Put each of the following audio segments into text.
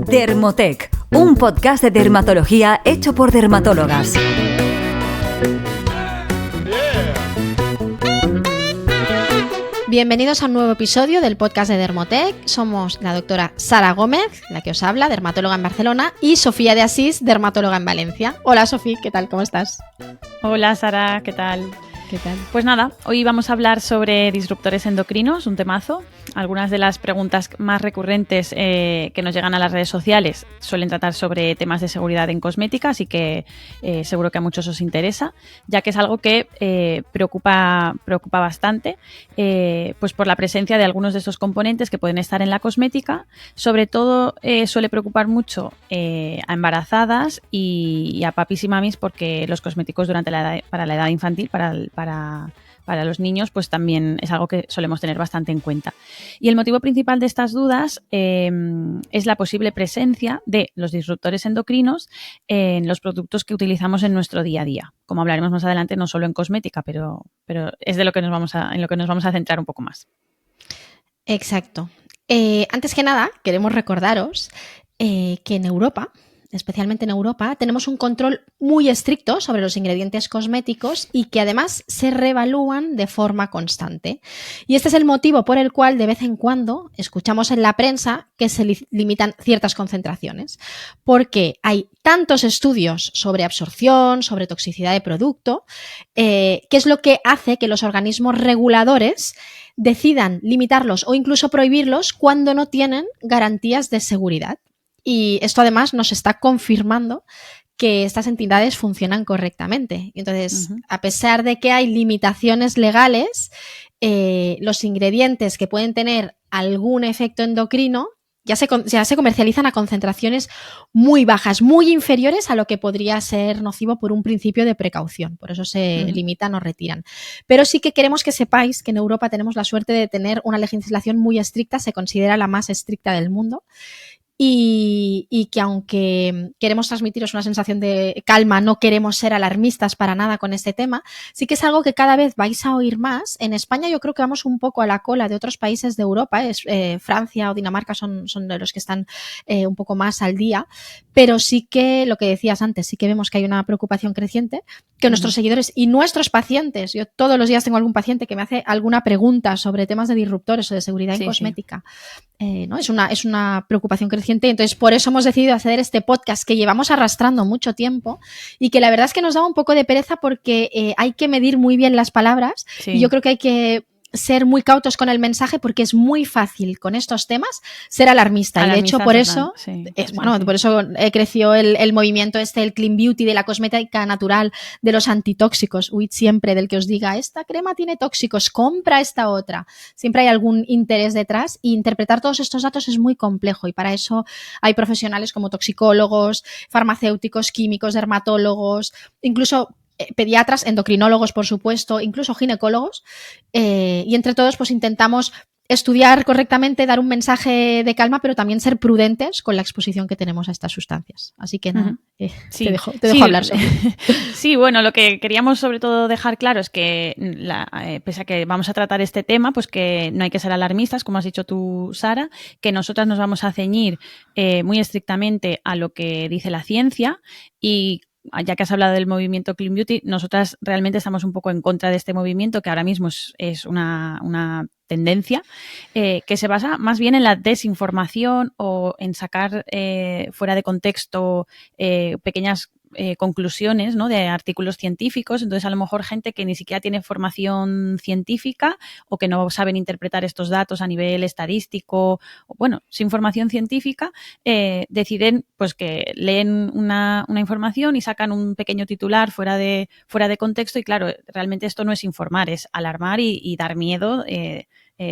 Dermotec, un podcast de dermatología hecho por dermatólogas. Bienvenidos a un nuevo episodio del podcast de Dermotec. Somos la doctora Sara Gómez, la que os habla, dermatóloga en Barcelona, y Sofía de Asís, dermatóloga en Valencia. Hola Sofía, ¿qué tal? ¿Cómo estás? Hola Sara, ¿qué tal? ¿Qué tal? Pues nada, hoy vamos a hablar sobre disruptores endocrinos, un temazo. Algunas de las preguntas más recurrentes que nos llegan a las redes sociales suelen tratar sobre temas de seguridad en cosmética, así que seguro que a muchos os interesa, ya que es algo que preocupa bastante, pues por la presencia de algunos de estos componentes que pueden estar en la cosmética. Sobre todo suele preocupar mucho a embarazadas y a papis y mamis, porque los cosméticos para la edad infantil, para los niños, pues también es algo que solemos tener bastante en cuenta. Y el motivo principal de estas dudas es la posible presencia de los disruptores endocrinos en los productos que utilizamos en nuestro día a día. Como hablaremos más adelante, no solo en cosmética, pero es de lo que en lo que nos vamos a centrar un poco más. Exacto. Antes que nada, queremos recordaros que en Europa, especialmente en Europa, tenemos un control muy estricto sobre los ingredientes cosméticos y que además se reevalúan de forma constante. Y este es el motivo por el cual de vez en cuando escuchamos en la prensa que se limitan ciertas concentraciones, porque hay tantos estudios sobre absorción, sobre toxicidad de producto, que es lo que hace que los organismos reguladores decidan limitarlos o incluso prohibirlos cuando no tienen garantías de seguridad. Y esto además nos está confirmando que estas entidades funcionan correctamente. Entonces, a pesar de que hay limitaciones legales, los ingredientes que pueden tener algún efecto endocrino ya se comercializan a concentraciones muy bajas, muy inferiores a lo que podría ser nocivo por un principio de precaución. Por eso se limitan o retiran. Pero sí que queremos que sepáis que en Europa tenemos la suerte de tener una legislación muy estricta, se considera la más estricta del mundo. Y que aunque queremos transmitiros una sensación de calma, no queremos ser alarmistas para nada con este tema, sí que es algo que cada vez vais a oír más. En España yo creo que vamos un poco a la cola de otros países de Europa, Francia o Dinamarca son de los que están un poco más al día, pero sí que, lo que decías antes, sí que vemos que hay una preocupación creciente, que nuestros seguidores y nuestros pacientes, yo todos los días tengo algún paciente que me hace alguna pregunta sobre temas de disruptores o de seguridad en cosmética. ¿No? Es una preocupación creciente, entonces por eso hemos decidido hacer este podcast que llevamos arrastrando mucho tiempo y que la verdad es que nos daba un poco de pereza porque hay que medir muy bien las palabras y yo creo que hay que ser muy cautos con el mensaje porque es muy fácil con estos temas ser alarmista y de hecho por eso por eso creció el movimiento el Clean Beauty de la cosmética natural, de los antitóxicos. Huid siempre del que os diga esta crema tiene tóxicos, compra esta otra. Siempre hay algún interés detrás y interpretar todos estos datos es muy complejo y para eso hay profesionales como toxicólogos, farmacéuticos, químicos, dermatólogos, incluso pediatras, endocrinólogos, por supuesto, incluso ginecólogos, y entre todos pues intentamos estudiar correctamente, dar un mensaje de calma, pero también ser prudentes con la exposición que tenemos a estas sustancias. Así que nada, te dejo hablar sobre. Sí, bueno, lo que queríamos sobre todo dejar claro es que pese a que vamos a tratar este tema, pues que no hay que ser alarmistas, como has dicho tú, Sara, que nosotras nos vamos a ceñir muy estrictamente a lo que dice la ciencia y ya que has hablado del movimiento Clean Beauty, nosotras realmente estamos un poco en contra de este movimiento, que ahora mismo es una tendencia que se basa más bien en la desinformación o en sacar fuera de contexto pequeñas conclusiones, ¿no?, de artículos científicos. Entonces, a lo mejor gente que ni siquiera tiene formación científica o que no saben interpretar estos datos a nivel estadístico, o, bueno, sin formación científica, deciden pues que leen una información y sacan un pequeño titular fuera de contexto y, claro, realmente esto no es informar, es alarmar y dar miedo,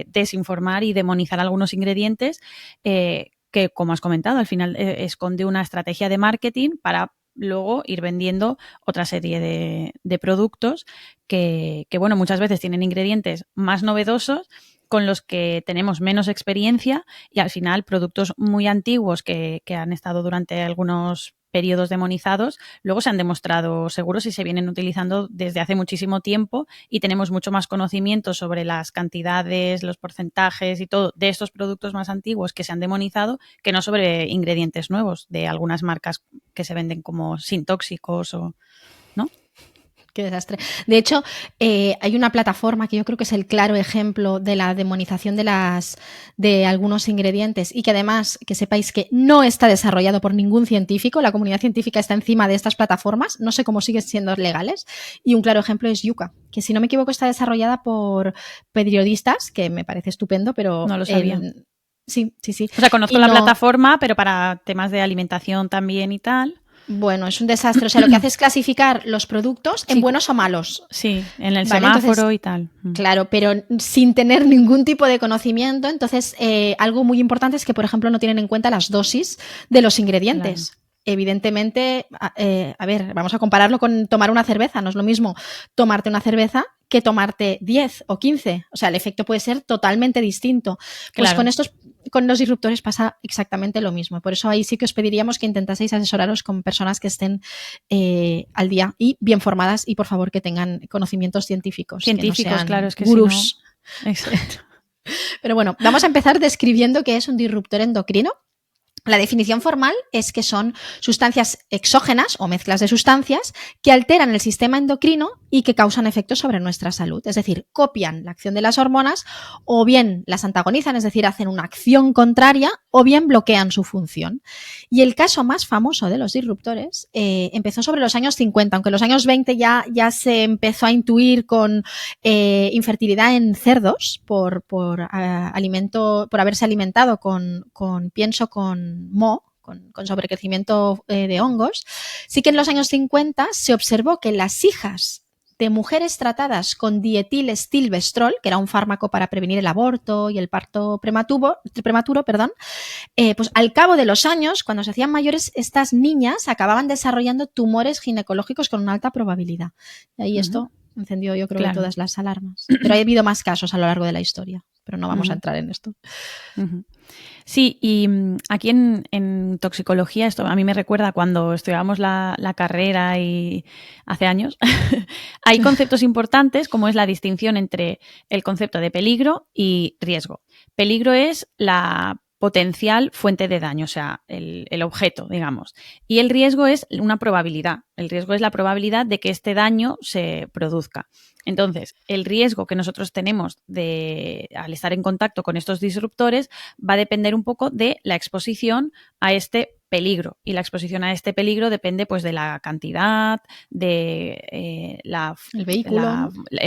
desinformar y demonizar algunos ingredientes que, como has comentado, al final esconde una estrategia de marketing para luego ir vendiendo otra serie de productos que, bueno, muchas veces tienen ingredientes más novedosos con los que tenemos menos experiencia y al final productos muy antiguos que han estado durante algunos periodos demonizados, luego se han demostrado seguros y se vienen utilizando desde hace muchísimo tiempo y tenemos mucho más conocimiento sobre las cantidades, los porcentajes y todo de estos productos más antiguos que se han demonizado que no sobre ingredientes nuevos de algunas marcas que se venden como sin tóxicos o, ¿no? Qué desastre. De hecho, hay una plataforma que yo creo que es el claro ejemplo de la demonización de algunos ingredientes y que además, que sepáis que no está desarrollado por ningún científico. La comunidad científica está encima de estas plataformas. No sé cómo siguen siendo legales. Y un claro ejemplo es Yuka, que si no me equivoco está desarrollada por periodistas, que me parece estupendo, pero... No lo sabía. Sí. O sea, conozco la plataforma, pero para temas de alimentación también y tal... Bueno, es un desastre. O sea, lo que hace es clasificar los productos en buenos o malos. Sí, en el semáforo entonces, y tal. Claro, pero sin tener ningún tipo de conocimiento. Entonces, algo muy importante es que, por ejemplo, no tienen en cuenta las dosis de los ingredientes. Claro. Evidentemente, a ver, vamos a compararlo con tomar una cerveza. No es lo mismo tomarte una cerveza que tomarte 10 o 15. O sea, el efecto puede ser totalmente distinto. Pues claro. Con los disruptores pasa exactamente lo mismo. Por eso ahí sí que os pediríamos que intentaseis asesoraros con personas que estén al día y bien formadas y, por favor, que tengan conocimientos científicos. Científicos, que no sean claro, es que gurús. Si no... Exacto. Pero bueno, vamos a empezar describiendo qué es un disruptor endocrino. La definición formal es que son sustancias exógenas o mezclas de sustancias que alteran el sistema endocrino y que causan efectos sobre nuestra salud. Es decir, copian la acción de las hormonas o bien las antagonizan, es decir, hacen una acción contraria o bien bloquean su función. Y el caso más famoso de los disruptores empezó sobre los años 50, aunque en los años 20 ya se empezó a intuir con infertilidad en cerdos por haberse alimentado con moho, con sobrecrecimiento de hongos. Sí que en los años 50 se observó que las hijas de mujeres tratadas con dietilestilbestrol, que era un fármaco para prevenir el aborto y el parto prematuro, pues al cabo de los años, cuando se hacían mayores, estas niñas acababan desarrollando tumores ginecológicos con una alta probabilidad. Y ahí esto encendió, yo creo, que todas las alarmas. Pero ha habido más casos a lo largo de la historia, pero no vamos a entrar en esto. Sí, y aquí en toxicología, esto a mí me recuerda cuando estudiábamos la carrera y hace años, hay conceptos importantes como es la distinción entre el concepto de peligro y riesgo. Peligro es la potencial fuente de daño, o sea, el objeto, digamos. Y el riesgo es una probabilidad. El riesgo es la probabilidad de que este daño se produzca. Entonces, el riesgo que nosotros tenemos al estar en contacto con estos disruptores va a depender un poco de la exposición a este peligro. Y la exposición a este peligro depende pues de la cantidad, de el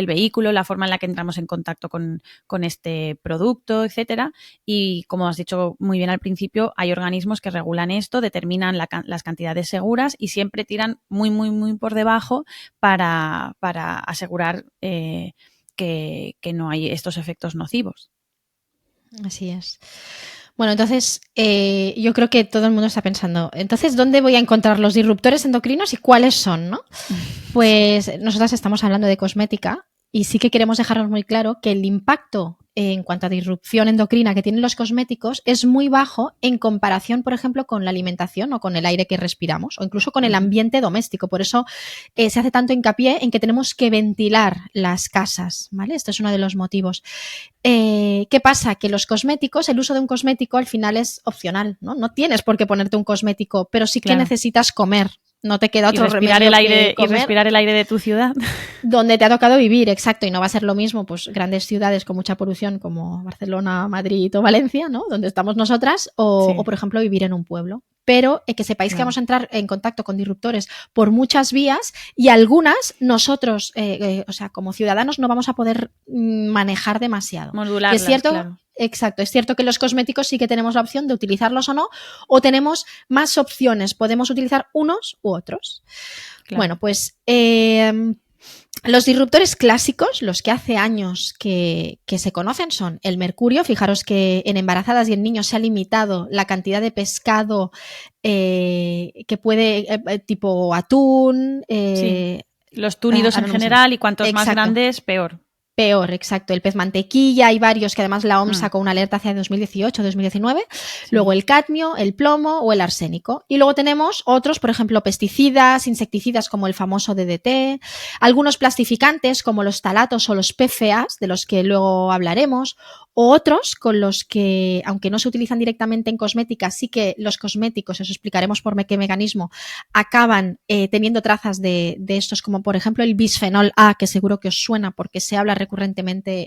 vehículo, la forma en la que entramos en contacto con este producto, etcétera. Y como has dicho muy bien al principio, hay organismos que regulan esto, determinan las cantidades seguras y siempre tiran muy, muy, muy por debajo para asegurar que no hay estos efectos nocivos. Así es. Bueno, entonces yo creo que todo el mundo está pensando, entonces, ¿dónde voy a encontrar los disruptores endocrinos y cuáles son, no? Pues nosotras estamos hablando de cosmética y sí que queremos dejarnos muy claro que el impacto en cuanto a disrupción endocrina que tienen los cosméticos es muy bajo en comparación, por ejemplo, con la alimentación o con el aire que respiramos o incluso con el ambiente doméstico. Por eso se hace tanto hincapié en que tenemos que ventilar las casas, ¿vale? Este es uno de los motivos. ¿Qué pasa? Que los cosméticos, el uso de un cosmético al final es opcional, ¿no? No tienes por qué ponerte un cosmético, pero sí que necesitas comer. No te queda otro remedio que comer. Y respirar el aire de tu ciudad. Donde te ha tocado vivir, exacto. Y no va a ser lo mismo, pues, grandes ciudades con mucha polución como Barcelona, Madrid o Valencia, ¿no? Donde estamos nosotras, o por ejemplo, vivir en un pueblo. Pero que sepáis que vamos a entrar en contacto con disruptores por muchas vías y algunas nosotros, o sea, como ciudadanos, no vamos a poder manejar demasiado. Modularlas, es cierto, claro. Exacto, es cierto que los cosméticos sí que tenemos la opción de utilizarlos o no, o tenemos más opciones, podemos utilizar unos u otros. Claro. Bueno, pues los disruptores clásicos, los que hace años que se conocen, son el mercurio. Fijaros que en embarazadas y en niños se ha limitado la cantidad de pescado que puede, tipo atún. Los túnidos en general, y cuantos más grandes, peor. Peor, exacto. El pez mantequilla, hay varios que además la OMS sacó una alerta hacia 2018, 2019. Sí. Luego el cadmio, el plomo o el arsénico. Y luego tenemos otros, por ejemplo, pesticidas, insecticidas como el famoso DDT, algunos plastificantes como los talatos o los PFAs, de los que luego hablaremos, o otros con los que, aunque no se utilizan directamente en cosmética, sí que los cosméticos, os explicaremos por qué mecanismo, acaban teniendo trazas de estos, como por ejemplo el bisfenol A, que seguro que os suena porque se habla recurrentemente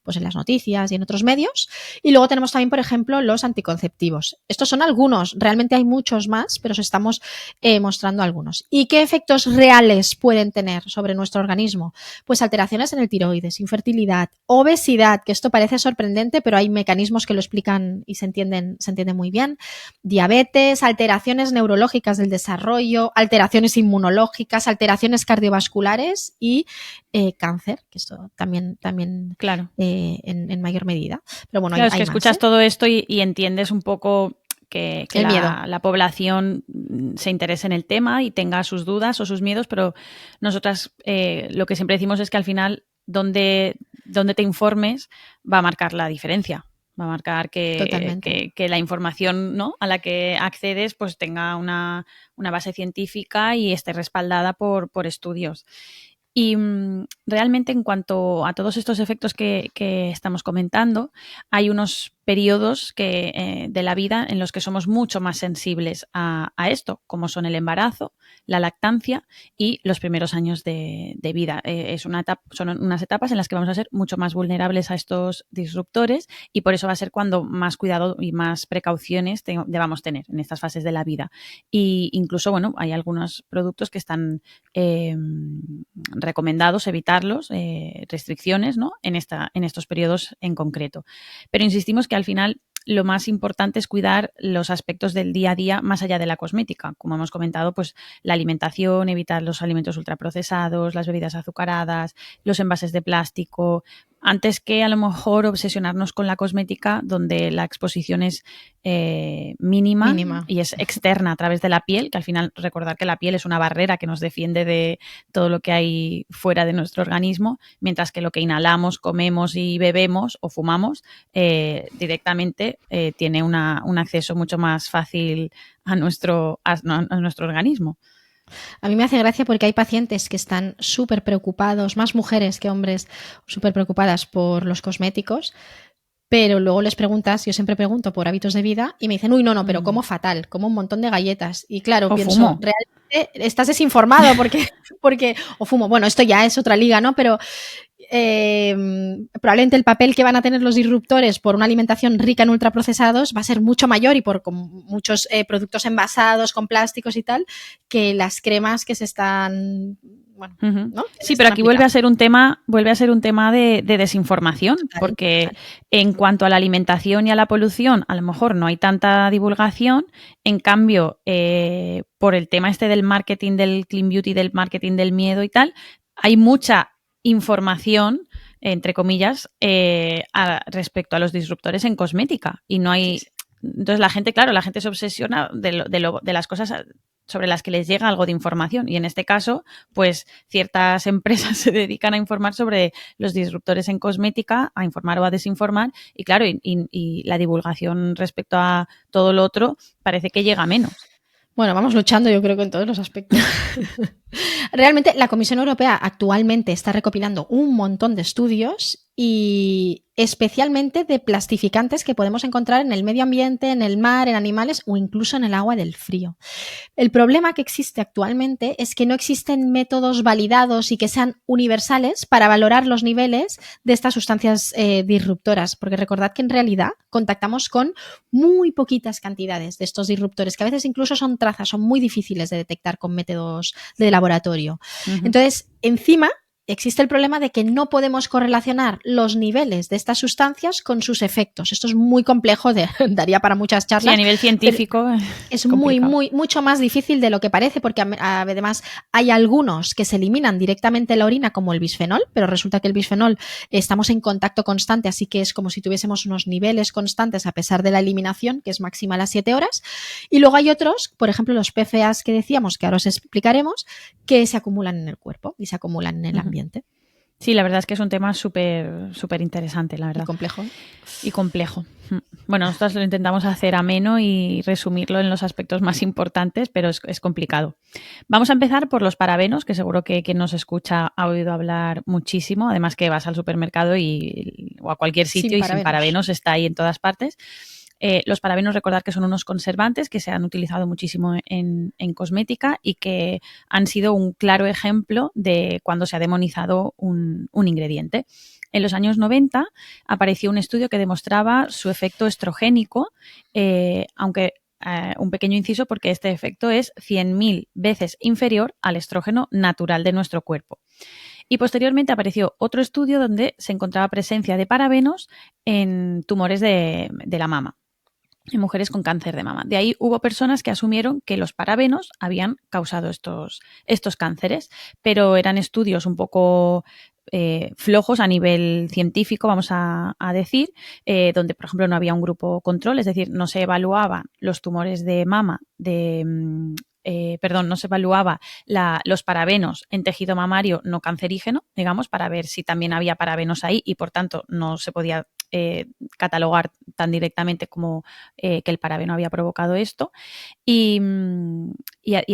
pues en las noticias y en otros medios. Y luego tenemos también, por ejemplo, los anticonceptivos. Estos son algunos, realmente hay muchos más, pero os estamos mostrando algunos. ¿Y qué efectos reales pueden tener sobre nuestro organismo? Pues alteraciones en el tiroides, infertilidad, obesidad, que esto parece sorprendente, pero hay mecanismos que lo explican y se entienden muy bien, diabetes, alteraciones neurológicas del desarrollo, alteraciones inmunológicas, alteraciones cardiovasculares y cáncer, que esto también claro. En mayor medida. Pero bueno, claro, es que escuchas todo esto y entiendes un poco que la población se interese en el tema y tenga sus dudas o sus miedos, pero nosotras lo que siempre decimos es que al final donde te informes va a marcar la diferencia. Va a marcar que la información, ¿no?, a la que accedes pues tenga una base científica y esté respaldada por estudios. Y realmente en cuanto a todos estos efectos que estamos comentando, hay unos periodos de la vida en los que somos mucho más sensibles a esto, como son el embarazo, la lactancia y los primeros años de vida. Son unas etapas en las que vamos a ser mucho más vulnerables a estos disruptores y por eso va a ser cuando más cuidado y más precauciones debamos tener en estas fases de la vida. Y incluso, bueno, hay algunos productos que están recomendados evitarlos, restricciones, ¿no?, en estos periodos en concreto. Pero insistimos que al final lo más importante es cuidar los aspectos del día a día más allá de la cosmética. Como hemos comentado, pues la alimentación, evitar los alimentos ultraprocesados, las bebidas azucaradas, los envases de plástico, antes que a lo mejor obsesionarnos con la cosmética donde la exposición es mínima y es externa a través de la piel, que al final recordar que la piel es una barrera que nos defiende de todo lo que hay fuera de nuestro organismo, mientras que lo que inhalamos, comemos y bebemos o fumamos directamente tiene un acceso mucho más fácil a nuestro organismo. A mí me hace gracia porque hay pacientes que están súper preocupados, más mujeres que hombres, súper preocupadas por los cosméticos, pero luego les preguntas, yo siempre pregunto por hábitos de vida y me dicen, uy, no, pero como fatal, como un montón de galletas. Y claro, pienso, fumo. Realmente estás desinformado porque o fumo, bueno, esto ya es otra liga, ¿no? Pero probablemente el papel que van a tener los disruptores por una alimentación rica en ultraprocesados va a ser mucho mayor y por con muchos productos envasados con plásticos y tal, que las cremas que se están... Bueno, ¿no? Sí, pero aquí vuelve a ser un tema de desinformación, porque en cuanto a la alimentación y a la polución, a lo mejor no hay tanta divulgación. En cambio, por el tema este del marketing del clean beauty, del marketing del miedo y tal, hay mucha información, entre comillas, respecto a los disruptores en cosmética y no hay... Entonces la gente se obsesiona de las cosas sobre las que les llega algo de información y en este caso, pues ciertas empresas se dedican a informar sobre los disruptores en cosmética, a informar o a desinformar y claro, y la divulgación respecto a todo lo otro parece que llega menos. Bueno, vamos luchando yo creo que en todos los aspectos. Realmente la Comisión Europea actualmente está recopilando un montón de estudios y especialmente de plastificantes que podemos encontrar en el medio ambiente, en el mar, en animales o incluso en el agua del frío. El problema que existe actualmente es que no existen métodos validados y que sean universales para valorar los niveles de estas sustancias disruptoras, porque recordad que en realidad contactamos con muy poquitas cantidades de estos disruptores, que a veces incluso son trazas, son muy difíciles de detectar con métodos de laboratorio. Entonces, encima existe el problema de que no podemos correlacionar los niveles de estas sustancias con sus efectos. Esto es muy complejo, daría para muchas charlas. Sí, a nivel científico es mucho más difícil de lo que parece, porque además hay algunos que se eliminan directamente en la orina, como el bisfenol, pero resulta que el bisfenol estamos en contacto constante, así que es como si tuviésemos unos niveles constantes a pesar de la eliminación, que es máxima a las 7 horas. Y luego hay otros, por ejemplo, los PFAs que decíamos, que ahora os explicaremos, que se acumulan en el cuerpo y se acumulan en el ambiente. Sí, la verdad es que es un tema súper interesante, la verdad. Y complejo. Bueno, nosotros lo intentamos hacer ameno y resumirlo en los aspectos más importantes, pero es complicado. Vamos a empezar por los parabenos, que seguro que quien nos escucha ha oído hablar muchísimo. Además que vas al supermercado o a cualquier sitio sin parabenos está ahí en todas partes. Los parabenos, recordad que son unos conservantes que se han utilizado muchísimo en cosmética y que han sido un claro ejemplo de cuando se ha demonizado un ingrediente. En los años 90 apareció un estudio que demostraba su efecto estrogénico, aunque un pequeño inciso porque este efecto es 100.000 veces inferior al estrógeno natural de nuestro cuerpo. Y posteriormente apareció otro estudio donde se encontraba presencia de parabenos en tumores de la mama, en mujeres con cáncer de mama. De ahí hubo personas que asumieron que los parabenos habían causado estos cánceres, pero eran estudios un poco flojos a nivel científico, vamos a decir, donde, por ejemplo, no había un grupo control, es decir, no se evaluaban los tumores de mama no se evaluaba los parabenos en tejido mamario no cancerígeno, digamos, para ver si también había parabenos ahí y, por tanto, no se podía catalogar tan directamente como que el parabeno había provocado esto. Y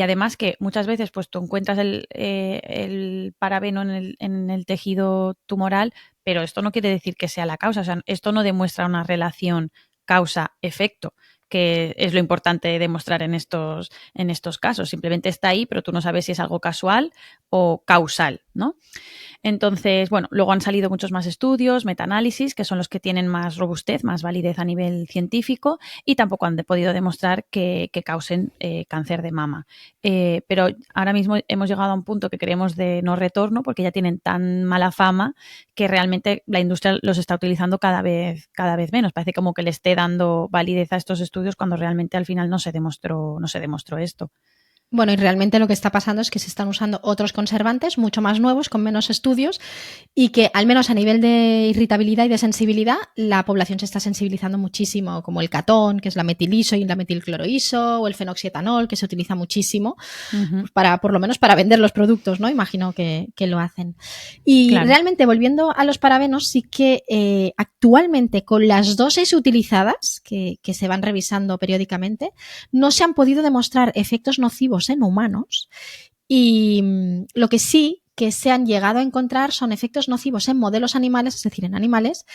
además que muchas veces pues tú encuentras el parabeno en el tejido tumoral, pero esto no quiere decir que sea la causa. O sea, esto no demuestra una relación causa-efecto, que es lo importante demostrar en estos casos. Simplemente está ahí, pero tú no sabes si es algo casual o causal, ¿no? Entonces, bueno, luego han salido muchos más estudios, metaanálisis, que son los que tienen más robustez, más validez a nivel científico y tampoco han podido demostrar que causen cáncer de mama. Pero ahora mismo hemos llegado a un punto que creemos de no retorno porque ya tienen tan mala fama que realmente la industria los está utilizando cada vez menos. Parece como que le esté dando validez a estos estudios cuando realmente al final no se demostró esto. Bueno, y realmente lo que está pasando es que se están usando otros conservantes mucho más nuevos, con menos estudios, y que al menos a nivel de irritabilidad y de sensibilidad, la población se está sensibilizando muchísimo, como el catón, que es la metiliso y la metilcloroiso, o el fenoxietanol, que se utiliza muchísimo, pues por lo menos para vender los productos, ¿no? Imagino que lo hacen. Y claro, realmente, volviendo a los parabenos, sí que actualmente con las dosis utilizadas, que se van revisando periódicamente, no se han podido demostrar efectos nocivos en humanos y lo que sí que se han llegado a encontrar son efectos nocivos en modelos animales, es decir, en animales,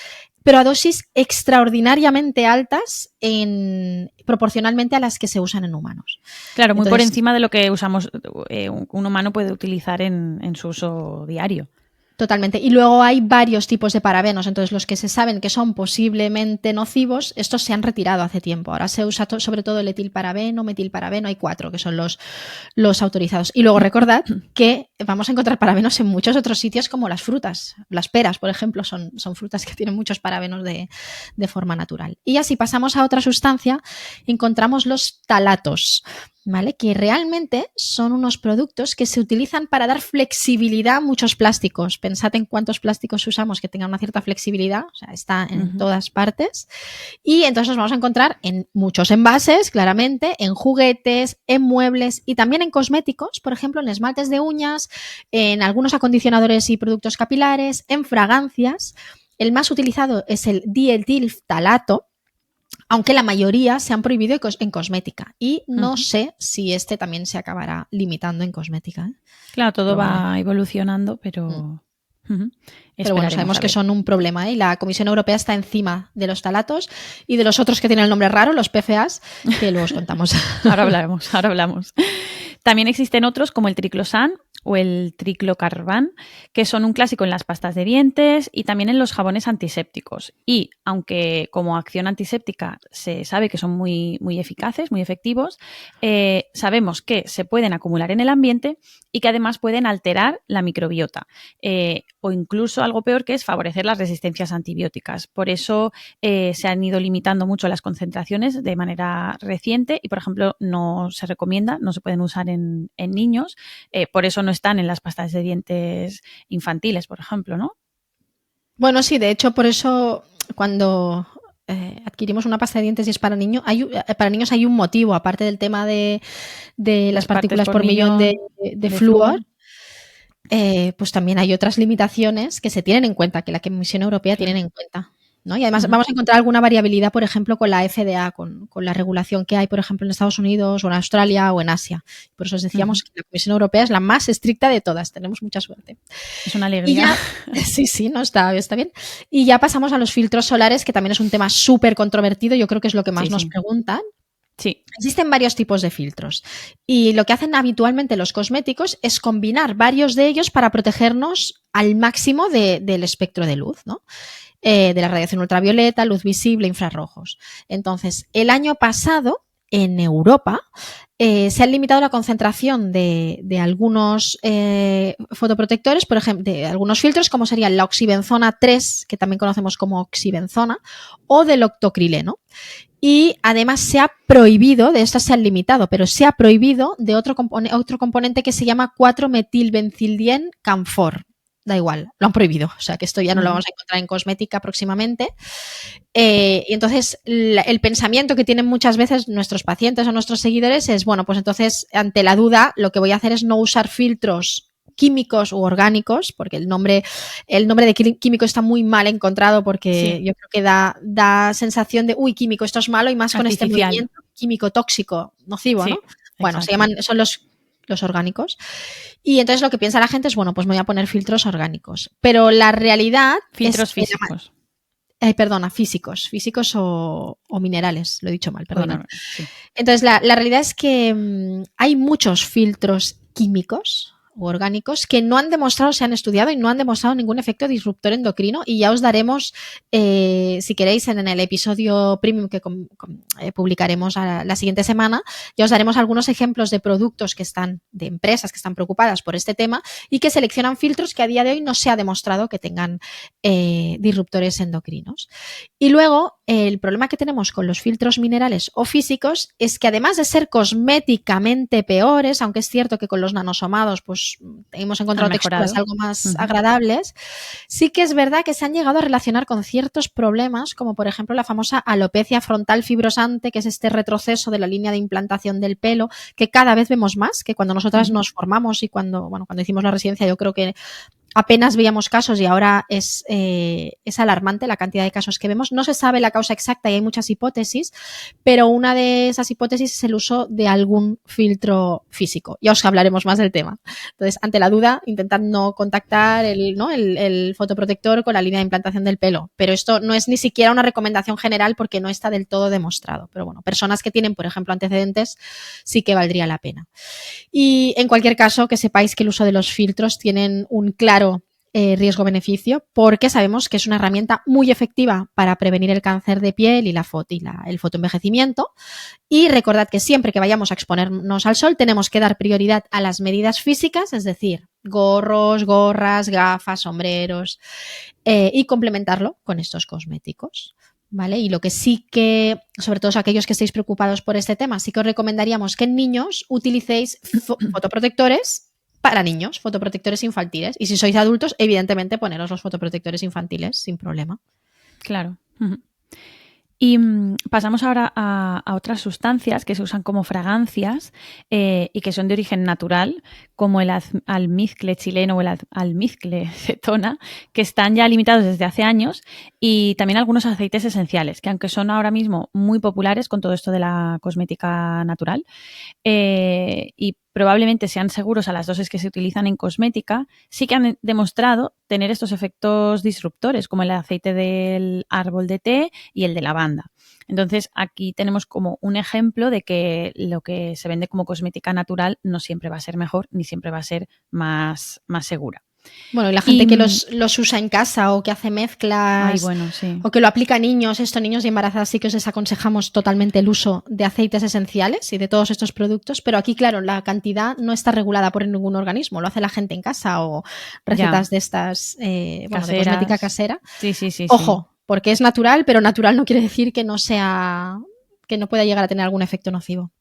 pero a dosis extraordinariamente altas proporcionalmente a las que se usan en humanos. Claro, muy por encima de lo que usamos, un humano puede utilizar en su uso diario. Totalmente. Y luego hay varios tipos de parabenos. Entonces, los que se saben que son posiblemente nocivos, estos se han retirado hace tiempo. Ahora se usa sobre todo el etilparabeno, metilparabeno. Hay 4 que son los autorizados. Y luego recordad que vamos a encontrar parabenos en muchos otros sitios como las frutas. Las peras, por ejemplo, son frutas que tienen muchos parabenos de forma natural. Y así pasamos a otra sustancia, encontramos los talatos, ¿vale? Que realmente son unos productos que se utilizan para dar flexibilidad a muchos plásticos. Pensad en cuántos plásticos usamos que tengan una cierta flexibilidad, o sea, está en todas partes. Y entonces nos vamos a encontrar en muchos envases, claramente, en juguetes, en muebles y también en cosméticos, por ejemplo, en esmaltes de uñas, en algunos acondicionadores y productos capilares, en fragancias. El más utilizado es el dietilftalato, aunque la mayoría se han prohibido en cosmética. Y no sé si este también se acabará limitando en cosmética. Claro, todo va evolucionando, pero... Pero bueno, sabemos que son un problema, ¿eh? Y la Comisión Europea está encima de los talatos y de los otros que tienen el nombre raro, los PFAs, que luego os contamos. Ahora hablamos. También existen otros como el triclosan o el triclocarban, que son un clásico en las pastas de dientes y también en los jabones antisépticos. Y aunque como acción antiséptica se sabe que son muy, muy eficaces, muy efectivos, sabemos que se pueden acumular en el ambiente y que además pueden alterar la microbiota o incluso algo peor, que es favorecer las resistencias antibióticas. Por eso se han ido limitando mucho las concentraciones de manera reciente y, por ejemplo, no se recomienda, no se pueden usar en niños, por eso no están en las pastas de dientes infantiles, por ejemplo, ¿no? Bueno, sí, de hecho, por eso cuando adquirimos una pasta de dientes y es para niños, para niños hay un motivo, aparte del tema de las partículas por millón de flúor. pues también hay otras limitaciones que se tienen en cuenta, que la Comisión Europea tiene en cuenta, ¿no? Y además vamos a encontrar alguna variabilidad, por ejemplo, con la FDA, con la regulación que hay, por ejemplo, en Estados Unidos o en Australia o en Asia. Por eso os decíamos que la Comisión Europea es la más estricta de todas. Tenemos mucha suerte. Es una alegría. Sí, no está bien. Y ya pasamos a los filtros solares, que también es un tema súper controvertido. Yo creo que es lo que más nos preguntan. Sí. Existen varios tipos de filtros y lo que hacen habitualmente los cosméticos es combinar varios de ellos para protegernos al máximo del espectro de luz, ¿no? De la radiación ultravioleta, luz visible, infrarrojos. Entonces, el año pasado, en Europa, se han limitado la concentración de algunos fotoprotectores, por ejemplo, de algunos filtros, como serían la oxibenzona 3, que también conocemos como oxibenzona, o del octocrileno. Y además se ha prohibido, de estas se han limitado, pero se ha prohibido de otro componente que se llama 4-metilbenzildien-camfor. Da igual, lo han prohibido. O sea que esto ya no lo vamos a encontrar en cosmética próximamente. Y entonces el pensamiento que tienen muchas veces nuestros pacientes o nuestros seguidores es, bueno, pues entonces ante la duda lo que voy a hacer es no usar filtros químicos u orgánicos, porque el nombre de químico está muy mal encontrado porque yo creo que da sensación de, químico, esto es malo, y más artificial. Con este movimiento químico tóxico, nocivo, ¿no? Bueno, son los orgánicos. Y entonces lo que piensa la gente es, bueno, pues me voy a poner filtros orgánicos. Pero la realidad filtros físicos. Físicos o minerales, lo he dicho mal, perdona. Sí. Entonces la realidad es que hay muchos filtros químicos o orgánicos que no han demostrado, se han estudiado y no han demostrado ningún efecto disruptor endocrino, y ya os daremos, si queréis, en el episodio premium que publicaremos la siguiente semana, ya os daremos algunos ejemplos de productos de empresas que están preocupadas por este tema y que seleccionan filtros que a día de hoy no se ha demostrado que tengan disruptores endocrinos. Y luego, el problema que tenemos con los filtros minerales o físicos es que, además de ser cosméticamente peores, aunque es cierto que con los nanosomados pues hemos encontrado texturas algo más agradables, sí que es verdad que se han llegado a relacionar con ciertos problemas, como por ejemplo la famosa alopecia frontal fibrosante, que es este retroceso de la línea de implantación del pelo, que cada vez vemos más, que cuando nosotras nos formamos y cuando hicimos la residencia, yo creo que apenas veíamos casos, y ahora es alarmante la cantidad de casos que vemos. No se sabe la causa exacta y hay muchas hipótesis, pero una de esas hipótesis es el uso de algún filtro físico. Ya os hablaremos más del tema. Entonces, ante la duda, intentad no contactar el fotoprotector con la línea de implantación del pelo. Pero esto no es ni siquiera una recomendación general porque no está del todo demostrado. Pero bueno, personas que tienen, por ejemplo, antecedentes, sí que valdría la pena. Y en cualquier caso, que sepáis que el uso de los filtros tienen un claro riesgo-beneficio, porque sabemos que es una herramienta muy efectiva para prevenir el cáncer de piel y el fotoenvejecimiento. Y recordad que siempre que vayamos a exponernos al sol tenemos que dar prioridad a las medidas físicas, es decir, gorros, gorras, gafas, sombreros, y complementarlo con estos cosméticos. ¿Vale? Y lo que sí que, sobre todo aquellos que estéis preocupados por este tema, sí que os recomendaríamos que en niños utilicéis fotoprotectores para niños, fotoprotectores infantiles. Y si sois adultos, evidentemente poneros los fotoprotectores infantiles sin problema. Claro. Y pasamos ahora a otras sustancias que se usan como fragancias y que son de origen natural, como el almizcle chileno o el almizcle cetona, que están ya limitados desde hace años, y también algunos aceites esenciales, que aunque son ahora mismo muy populares con todo esto de la cosmética natural, y probablemente sean seguros a las dosis que se utilizan en cosmética, sí que han demostrado tener estos efectos disruptores, como el aceite del árbol de té y el de lavanda. Entonces, aquí tenemos como un ejemplo de que lo que se vende como cosmética natural no siempre va a ser mejor ni siempre va a ser más segura. Bueno, y la gente que los usa en casa o que hace mezclas o que lo aplica a niños, niños y embarazadas, sí que os desaconsejamos totalmente el uso de aceites esenciales y de todos estos productos, pero aquí, claro, la cantidad no está regulada por ningún organismo, lo hace la gente en casa o recetas de estas, de cosmética casera. Sí. Ojo, porque es natural, pero natural no quiere decir que no pueda llegar a tener algún efecto nocivo.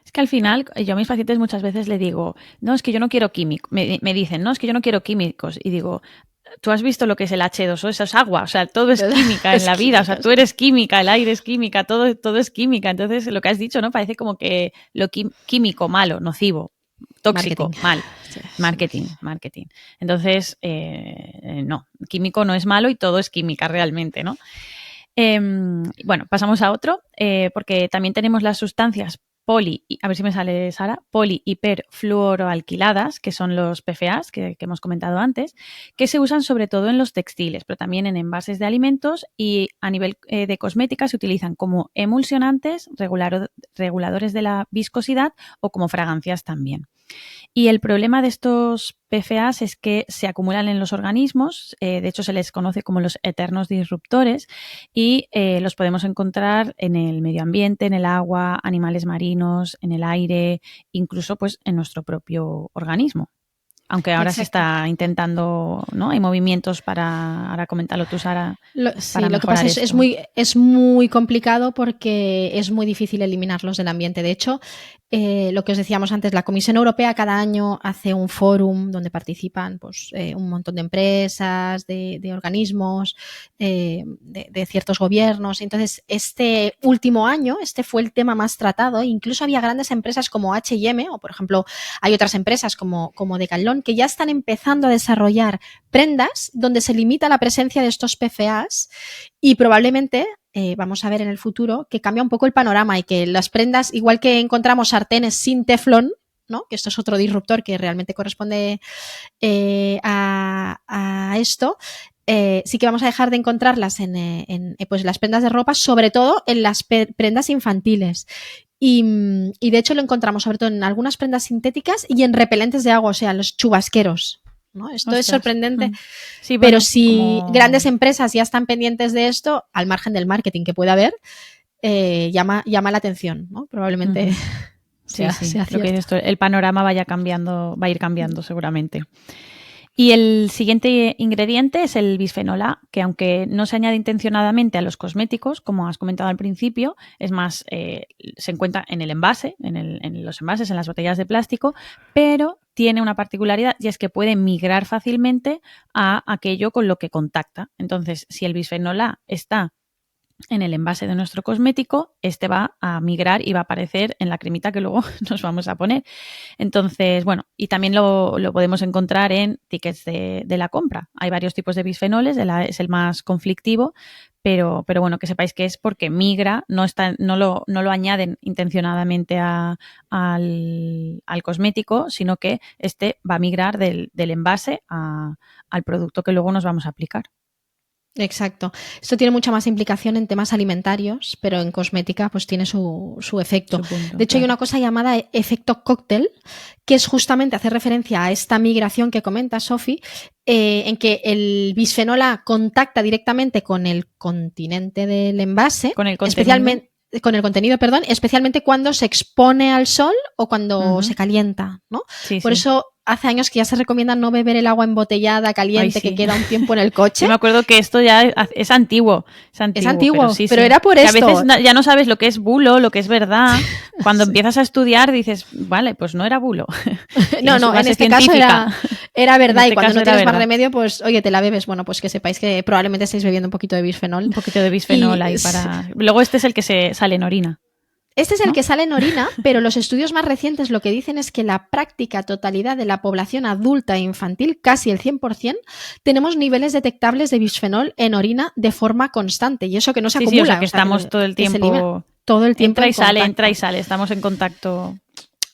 Es que al final, yo a mis pacientes muchas veces le digo, no, es que yo no quiero químicos. Me dicen, no, es que yo no quiero químicos. Y digo, ¿tú has visto lo que es el H2O? Eso es agua. O sea, todo es química en la vida. O sea, tú eres química, el aire es química, todo es química. Entonces, lo que has dicho, ¿no? Parece como que lo químico, malo, nocivo. tóxico, Marketing. mal. Sí. Marketing. Entonces, no, químico no es malo y todo es química realmente, ¿no? Bueno, pasamos a otro, porque también tenemos las sustancias a ver si me sale, Sara, polihiperfluoroalquiladas, que son los PFAs que hemos comentado antes, que se usan sobre todo en los textiles, pero también en envases de alimentos y a nivel de cosmética se utilizan como emulsionantes, reguladores de la viscosidad o como fragancias también. Y el problema de estos PFAs es que se acumulan en los organismos, de hecho se les conoce como los eternos disruptores y los podemos encontrar en el medio ambiente, en el agua, animales marinos, en el aire, incluso pues en nuestro propio organismo. Aunque ahora se está intentando, ¿no? Hay movimientos para, ahora coméntalo tú, Sara, Sí, lo que pasa es muy complicado porque es muy difícil eliminarlos del ambiente. De hecho, lo que os decíamos antes, la Comisión Europea cada año hace un fórum donde participan pues, un montón de empresas, de organismos, de ciertos gobiernos. Entonces, este último año, este fue el tema más tratado. Incluso había grandes empresas como H&M o, por ejemplo, hay otras empresas como Decathlon que ya están empezando a desarrollar prendas donde se limita la presencia de estos PFAs y probablemente vamos a ver en el futuro que cambia un poco el panorama y que las prendas, igual que encontramos sartenes sin teflón, ¿no? Que esto es otro disruptor que realmente corresponde a esto, sí que vamos a dejar de encontrarlas en pues las prendas de ropa, sobre todo en las prendas infantiles. Y de hecho lo encontramos sobre todo en algunas prendas sintéticas y en repelentes de agua, o sea, los chubasqueros, ¿no? Esto es sorprendente, sí, bueno, pero si grandes empresas ya están pendientes de esto, al margen del marketing que pueda haber, llama la atención, ¿no? Probablemente sea lo que es esto, el panorama va a ir cambiando seguramente. Y el siguiente ingrediente es el bisfenol A, que aunque no se añade intencionadamente a los cosméticos, como has comentado al principio, es más, se encuentra en el envase, en los envases, en las botellas de plástico, pero tiene una particularidad y es que puede migrar fácilmente a aquello con lo que contacta. Entonces, si el bisfenol A está en el envase de nuestro cosmético, este va a migrar y va a aparecer en la cremita que luego nos vamos a poner. Entonces, bueno, y también lo podemos encontrar en tickets de la compra. Hay varios tipos de bisfenoles, es el más conflictivo, pero bueno, que sepáis que es porque migra, no lo añaden intencionadamente al cosmético, sino que este va a migrar del envase al producto que luego nos vamos a aplicar. Exacto. Esto tiene mucha más implicación en temas alimentarios, pero en cosmética pues tiene su efecto. De hecho, hay una cosa llamada efecto cóctel, que es justamente hacer referencia a esta migración que comenta Sofi, en que el bisfenol A contacta directamente con el continente del envase, especialmente cuando se expone al sol o cuando se calienta, ¿no? Por eso hace años que ya se recomienda no beber el agua embotellada, caliente, que queda un tiempo en el coche. Yo me acuerdo que esto ya es antiguo. Es antiguo, pero era por esto. Que a veces ya no sabes lo que es bulo, lo que es verdad. Cuando empiezas a estudiar dices, vale, pues no era bulo. No, en este caso era verdad. Y cuando no tienes más remedio, pues oye, te la bebes. Bueno, pues que sepáis que probablemente estáis bebiendo un poquito de bisfenol. Un poquito de bisfenol ahí para... Luego este es el que sale en orina. Este es el que sale en orina, pero los estudios más recientes lo que dicen es que la práctica totalidad de la población adulta e infantil, casi el 100%, tenemos niveles detectables de bisfenol en orina de forma constante. Y eso que no se acumula. Sí, o sea, que estamos todo el tiempo... Todo el tiempo entra y sale, estamos en contacto.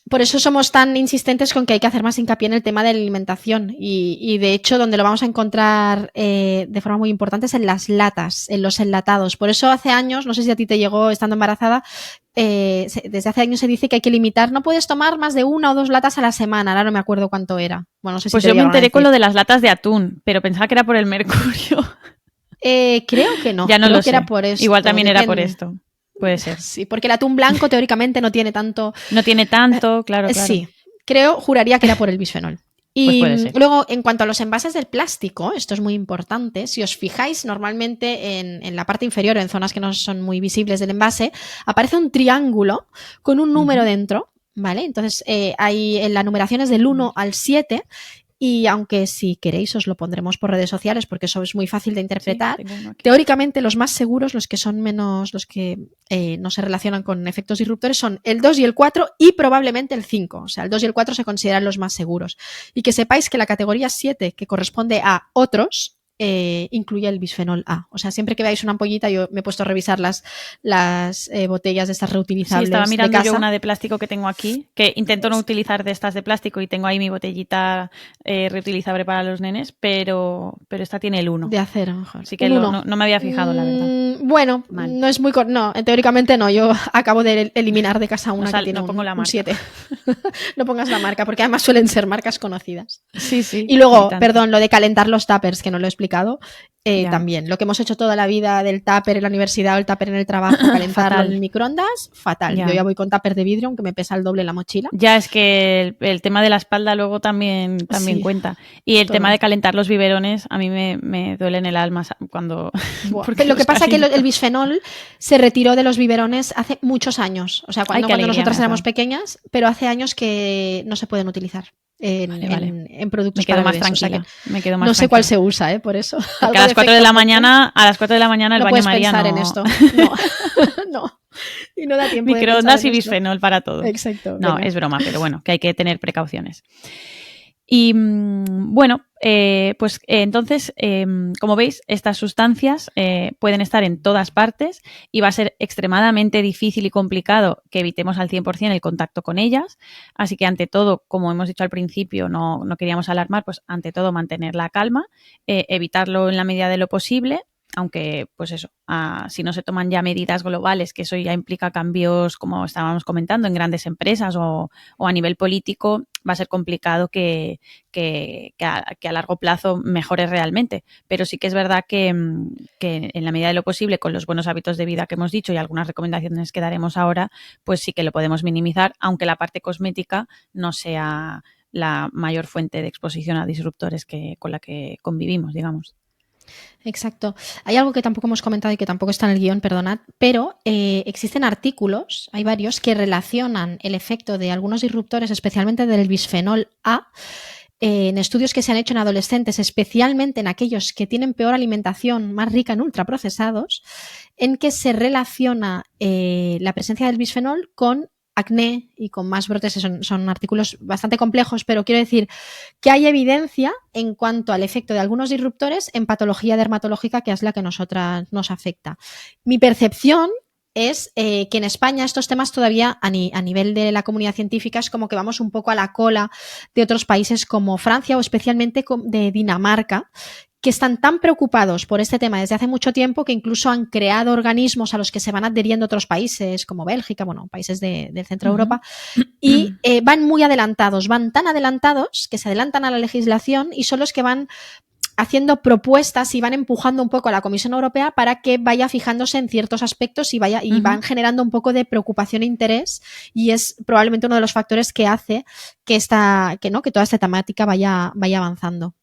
Por eso somos tan insistentes con que hay que hacer más hincapié en el tema de la alimentación y de hecho donde lo vamos a encontrar de forma muy importante es en las latas, en los enlatados. Por eso hace años, no sé si a ti te llegó estando embarazada, desde hace años se dice que hay que limitar, no puedes tomar más de 1 o 2 latas a la semana, ahora no me acuerdo cuánto era. Bueno, no sé si pues yo me enteré con lo de las latas de atún, pero pensaba que era por el mercurio. Creo que no, ya no creo lo que sé. era por eso. Igual también era por esto. Puede ser. Sí, porque el atún blanco teóricamente no tiene tanto... No tiene tanto, claro. Sí, juraría que era por el bisfenol. Y pues luego, en cuanto a los envases del plástico, esto es muy importante, si os fijáis normalmente en la parte inferior, en zonas que no son muy visibles del envase, aparece un triángulo con un número dentro, ¿vale? Entonces, la numeración es del 1 al 7 y aunque si queréis os lo pondremos por redes sociales porque eso es muy fácil de interpretar, Sí, tengo uno aquí. teóricamente los más seguros, los que son menos, los que no se relacionan con efectos disruptores son el 2 y el 4 y probablemente el 5. O sea, el 2 y el 4 se consideran los más seguros. Y que sepáis que la categoría 7, que corresponde a otros, incluye el bisfenol A. O sea, siempre que veáis una ampollita, yo me he puesto a revisar las botellas de estas Sí, reutilizables estaba de mirando casa. yo una de plástico que tengo aquí, que intento no utilizar de estas de plástico y tengo ahí mi botellita reutilizable para los nenes, pero esta tiene el 1. De acero, mejor. Así que Un 1. no me había fijado, la verdad. Bueno, Mal. no es muy... No, teóricamente no. Yo acabo de eliminar de casa una que tiene no pongo la un marca. 7. No pongas la marca, porque además suelen ser marcas conocidas. Sí, sí. Y luego, tanto. perdón, lo de calentar los tuppers, que no lo he explicado, Ya. también. Lo que hemos hecho toda la vida del tupper en la universidad o el tupper en el trabajo, calentarlo Fatal. en el microondas, fatal. Ya. Yo ya voy con tupper de vidrio, aunque me pesa el doble la mochila. Ya es que el tema de la espalda luego también Sí, cuenta. Y el todo. tema de calentar los biberones a mí me duele en el alma cuando... porque Lo que los pasa es que caliento. el bisfenol se retiró de los biberones hace muchos años. O sea, Ay, qué cuando alegría nosotras me has éramos dado. pequeñas, pero hace años que no se pueden utilizar Vale. en productos Me quedo para más bebés. O sea tranquila. que me quedo más no sé cuál tranquila. se usa, por eso. Porque Algo a las 4 de la mañana, el no baño puedes María pensar no... en esto. No, no. Y no da tiempo de Microondas pensar y en esto. bisfenol para todo. Exacto. No, venga. es broma, pero bueno, que hay que tener precauciones. Y bueno, pues entonces, como veis, estas sustancias pueden estar en todas partes y va a ser extremadamente difícil y complicado que evitemos al 100% el contacto con ellas. Así que ante todo, como hemos dicho al principio, no queríamos alarmar, pues ante todo mantener la calma, evitarlo en la medida de lo posible. Aunque, pues eso, si no se toman ya medidas globales, que eso ya implica cambios, como estábamos comentando, en grandes empresas o a nivel político, va a ser complicado que a largo plazo mejore realmente. Pero sí que es verdad que en la medida de lo posible, con los buenos hábitos de vida que hemos dicho y algunas recomendaciones que daremos ahora, pues sí que lo podemos minimizar, aunque la parte cosmética no sea la mayor fuente de exposición a disruptores con la que convivimos, digamos. Exacto. Hay algo que tampoco hemos comentado y que tampoco está en el guión, perdonad, pero existen artículos, hay varios, que relacionan el efecto de algunos disruptores, especialmente del bisfenol A, en estudios que se han hecho en adolescentes, especialmente en aquellos que tienen peor alimentación, más rica en ultraprocesados, en que se relaciona la presencia del bisfenol con acné y con más brotes. Son artículos bastante complejos, pero quiero decir que hay evidencia en cuanto al efecto de algunos disruptores en patología dermatológica, que es la que a nosotras nos afecta. Mi percepción es que en España estos temas todavía a nivel de la comunidad científica es como que vamos un poco a la cola de otros países como Francia o especialmente de Dinamarca, que están tan preocupados por este tema desde hace mucho tiempo que incluso han creado organismos a los que se van adheriendo otros países como Bélgica, bueno, países del centro de Europa, y van muy adelantados, van tan adelantados que se adelantan a la legislación y son los que van haciendo propuestas y van empujando un poco a la Comisión Europea para que vaya fijándose en ciertos aspectos y van generando un poco de preocupación e interés, y es probablemente uno de los factores que hace que toda esta temática vaya avanzando.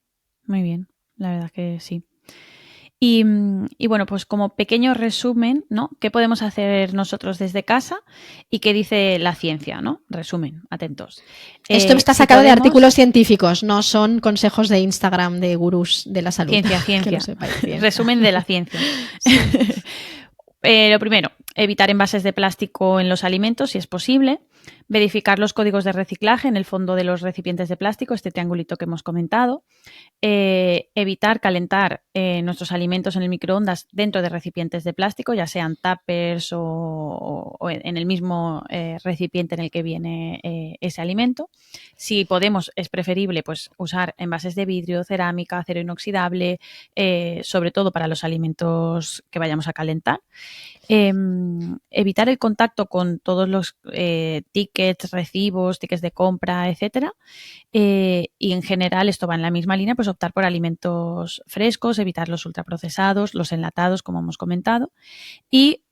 Muy bien, la verdad que sí. Y bueno, pues como pequeño resumen, ¿no? ¿Qué podemos hacer nosotros desde casa y qué dice la ciencia, ¿no? Resumen, atentos. Esto está sacado de artículos científicos, no son consejos de Instagram de gurús de la salud. Ciencia. Que lo sepáis bien. Resumen de la ciencia. Sí. Lo primero, evitar envases de plástico en los alimentos si es posible. Verificar los códigos de reciclaje en el fondo de los recipientes de plástico, este triangulito que hemos comentado. Evitar calentar nuestros alimentos en el microondas dentro de recipientes de plástico, ya sean tuppers o en el mismo recipiente en el que viene ese alimento. Si podemos, es preferible pues usar envases de vidrio, cerámica, acero inoxidable, sobre todo para los alimentos que vayamos a calentar. Evitar el contacto con todos los tickets, recibos, tickets de compra, etcétera. Y en general, esto va en la misma línea, pues optar por alimentos frescos, evitar los ultraprocesados, los enlatados, como hemos comentado. Y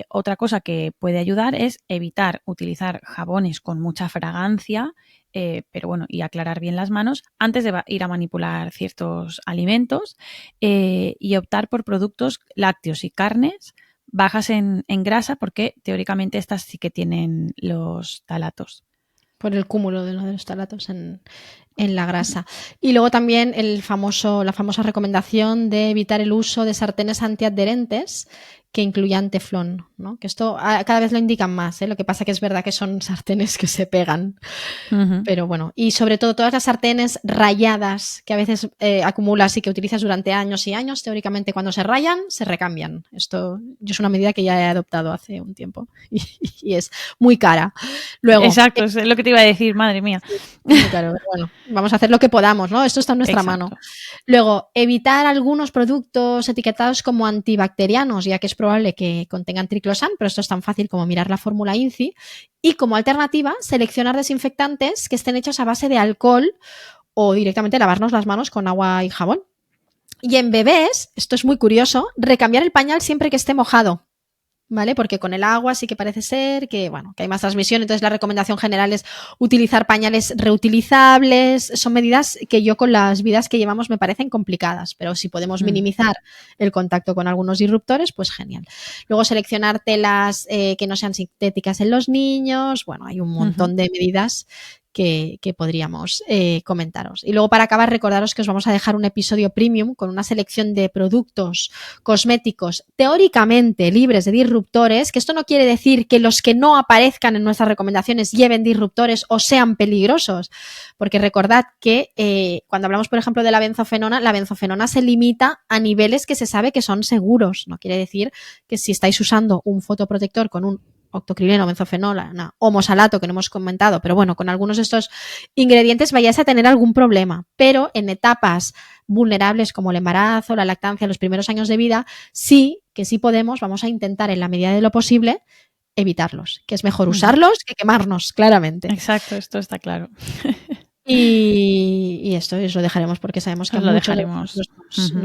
otra cosa que puede ayudar es evitar utilizar jabones con mucha fragancia, pero bueno, y aclarar bien las manos antes de ir a manipular ciertos alimentos, y optar por productos lácteos y carnes bajas en grasa, porque teóricamente estas sí que tienen los talatos. por el cúmulo de los ftalatos en la grasa. Y luego también la famosa recomendación de evitar el uso de sartenes antiadherentes que incluyan teflón, ¿no? Que esto cada vez lo indican más, ¿eh? Lo que pasa que es verdad que son sartenes que se pegan. Pero bueno, y sobre todo todas las sartenes rayadas que a veces acumulas y que utilizas durante años y años, teóricamente cuando se rayan, se recambian. Esto yo es una medida que ya he adoptado hace un tiempo y es muy cara. Luego, exacto, es lo que te iba a decir, madre mía. Muy caro, pero bueno, vamos a hacer lo que podamos, ¿no? Esto está en nuestra mano. Luego, evitar algunos productos etiquetados como antibacterianos, ya que es probable que contengan triclosan, pero esto es tan fácil como mirar la fórmula INCI. Y como alternativa, seleccionar desinfectantes que estén hechos a base de alcohol o directamente lavarnos las manos con agua y jabón. Y en bebés, esto es muy curioso, recambiar el pañal siempre que esté mojado, ¿vale? Porque con el agua sí que parece ser que, bueno, que hay más transmisión, entonces la recomendación general es utilizar pañales reutilizables. Son medidas que yo con las vidas que llevamos me parecen complicadas, pero si podemos minimizar el contacto con algunos disruptores, pues genial. Luego seleccionar telas que no sean sintéticas en los niños. Bueno, hay un montón de medidas que podríamos comentaros. Y luego, para acabar, recordaros que os vamos a dejar un episodio premium con una selección de productos cosméticos teóricamente libres de disruptores, que esto no quiere decir que los que no aparezcan en nuestras recomendaciones lleven disruptores o sean peligrosos, porque recordad que cuando hablamos, por ejemplo, de la benzofenona se limita a niveles que se sabe que son seguros. No quiere decir que si estáis usando un fotoprotector con un octocrileno, benzofenola, homosalato, que no hemos comentado, pero bueno, con algunos de estos ingredientes vayáis a tener algún problema, pero en etapas vulnerables como el embarazo, la lactancia, los primeros años de vida, sí podemos, vamos a intentar en la medida de lo posible evitarlos, que es mejor usarlos que quemarnos, claramente. Exacto, esto está claro. Y esto os lo dejaremos porque sabemos que a muchos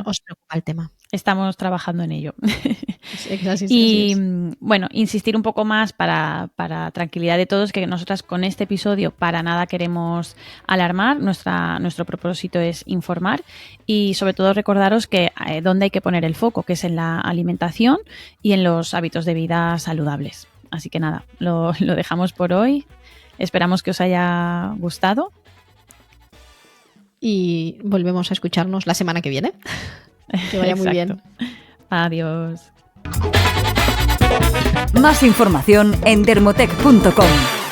os preocupa el tema. Estamos trabajando en ello. Y bueno, insistir un poco más para tranquilidad de todos, que nosotras con este episodio para nada queremos alarmar. Nuestro propósito es informar y sobre todo recordaros que dónde hay que poner el foco, que es en la alimentación y en los hábitos de vida saludables. Así que nada, lo dejamos por hoy. Esperamos que os haya gustado. Y volvemos a escucharnos la semana que viene. Que vaya muy bien. Adiós. Más información en dermotech.com.